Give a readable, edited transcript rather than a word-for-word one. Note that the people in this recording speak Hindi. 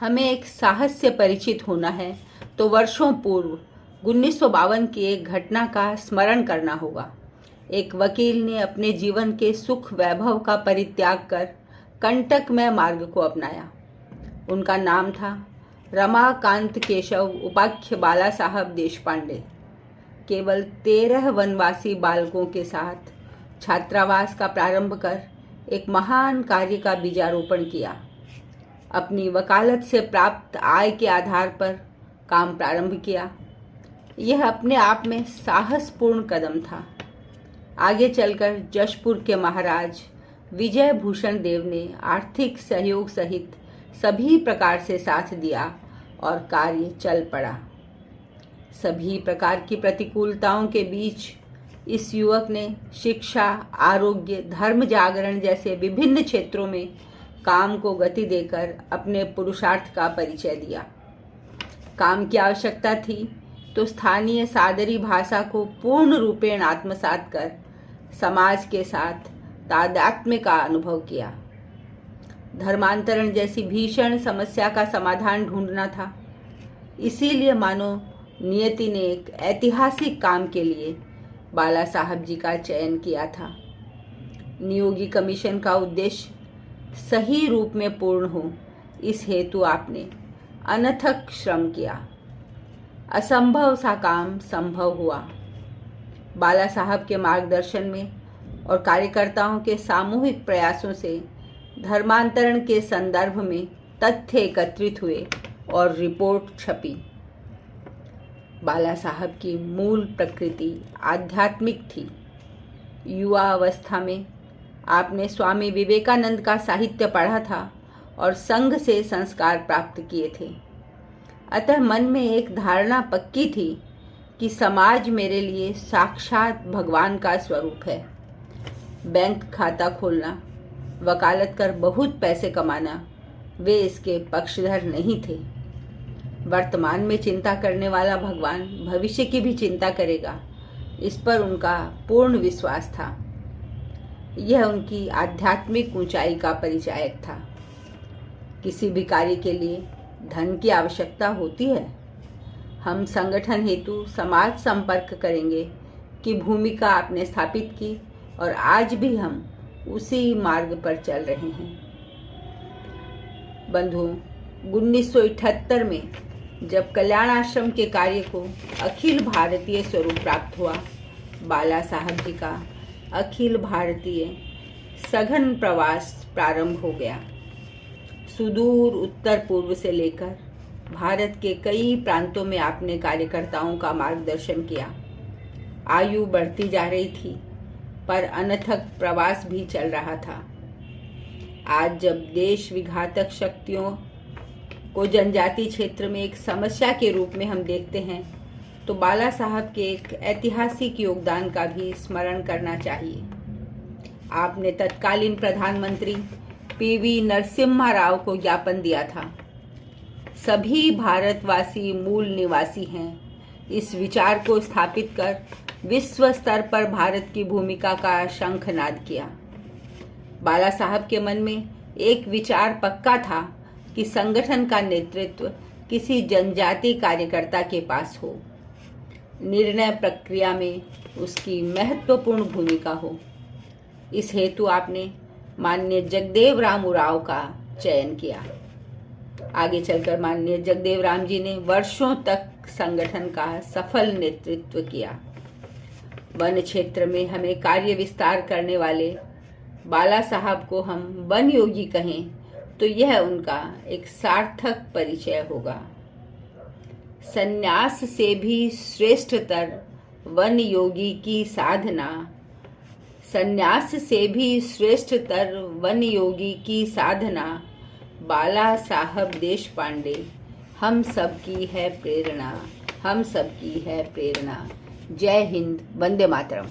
हमें एक साहस से परिचित होना है तो वर्षों पूर्व 1952 की एक घटना का स्मरण करना होगा। एक वकील ने अपने जीवन के सुख वैभव का परित्याग कर कंटकमय मार्ग को अपनाया। उनका नाम था रमाकांत केशव उपाख्य बाला साहब देशपांडे। केवल 13 वनवासी बालकों के साथ छात्रावास का प्रारंभ कर एक महान कार्य का बीजारोपण किया। अपनी वकालत से प्राप्त आय के आधार पर काम प्रारंभ किया। यह अपने आप में साहसपूर्ण कदम था। आगे चलकर जशपुर के महाराज विजय भूषण देव ने आर्थिक सहयोग सहित सभी प्रकार से साथ दिया और कार्य चल पड़ा। सभी प्रकार की प्रतिकूलताओं के बीच इस युवक ने शिक्षा, आरोग्य, धर्म जागरण जैसे विभिन्न क्षेत्रों में काम को गति देकर अपने पुरुषार्थ का परिचय दिया। काम की आवश्यकता थी तो स्थानीय सादरी भाषा को पूर्ण रूपेण आत्मसात कर समाज के साथ तादात्म्य का अनुभव किया। धर्मांतरण जैसी भीषण समस्या का समाधान ढूंढना था। इसीलिए मानो नियति ने एक ऐतिहासिक काम के लिए बाला साहब जी का चयन किया था। नियोगी कमीशन का उद्देश्य सही रूप में पूर्ण हो, इस हेतु आपने अनथक श्रम किया। असंभव सा काम संभव हुआ। बाला साहब के मार्गदर्शन में और कार्यकर्ताओं के सामूहिक प्रयासों से धर्मांतरण के संदर्भ में तथ्य एकत्रित हुए और रिपोर्ट छपी। बाला साहब की मूल प्रकृति आध्यात्मिक थी। युवा अवस्था में आपने स्वामी विवेकानंद का साहित्य पढ़ा था और संघ से संस्कार प्राप्त किए थे। अतः मन में एक धारणा पक्की थी कि समाज मेरे लिए साक्षात भगवान का स्वरूप है। बैंक खाता खोलना, वकालत कर बहुत पैसे कमाना, वे इसके पक्षधर नहीं थे। वर्तमान में चिंता करने वाला भगवान भविष्य की भी चिंता करेगा, इस पर उनका पूर्ण विश्वास था। यह उनकी आध्यात्मिक ऊंचाई का परिचायक था। किसी भी कार्य के लिए धन की आवश्यकता होती है। हम संगठन हेतु समाज संपर्क करेंगे की भूमिका आपने स्थापित की और आज भी हम उसी मार्ग पर चल रहे हैं। बंधुओं, 1978 में जब कल्याण आश्रम के कार्य को अखिल भारतीय स्वरूप प्राप्त हुआ, बाला साहब जी का अखिल भारतीय सघन प्रवास प्रारंभ हो गया। सुदूर उत्तर पूर्व से लेकर भारत के कई प्रांतों में आपने कार्यकर्ताओं का मार्गदर्शन किया। आयु बढ़ती जा रही थी पर अनथक प्रवास भी चल रहा था। आज जब देश विघातक शक्तियों को जनजाति क्षेत्र में एक समस्या के रूप में हम देखते हैं तो बाला साहब के एक ऐतिहासिक योगदान का भी स्मरण करना चाहिए। आपने तत्कालीन प्रधानमंत्री पीवी नरसिम्हा राव को ज्ञापन दिया था। सभी भारतवासी मूल निवासी हैं। इस विचार को स्थापित कर विश्व स्तर पर भारत की भूमिका का शंखनाद किया। बाला साहब के मन में एक विचार पक्का था कि संगठन का नेतृत्व किसी जनजाति कार्यकर्ता के पास हो, निर्णय प्रक्रिया में उसकी महत्वपूर्ण भूमिका हो। इस हेतु आपने माननीय जगदेव राम उरांव का चयन किया। आगे चलकर माननीय जगदेव राम जी ने वर्षों तक संगठन का सफल नेतृत्व किया। वन क्षेत्र में हमें कार्य विस्तार करने वाले बाला साहब को हम वन योगी कहें तो यह उनका एक सार्थक परिचय होगा। संन्यास से भी श्रेष्ठतर वन योगी की साधना, संन्यास से भी श्रेष्ठतर वन योगी की साधना, बाला साहब देशपांडे हम सबकी है प्रेरणा, हम सबकी है प्रेरणा। जय हिंद, वंदे मातरम।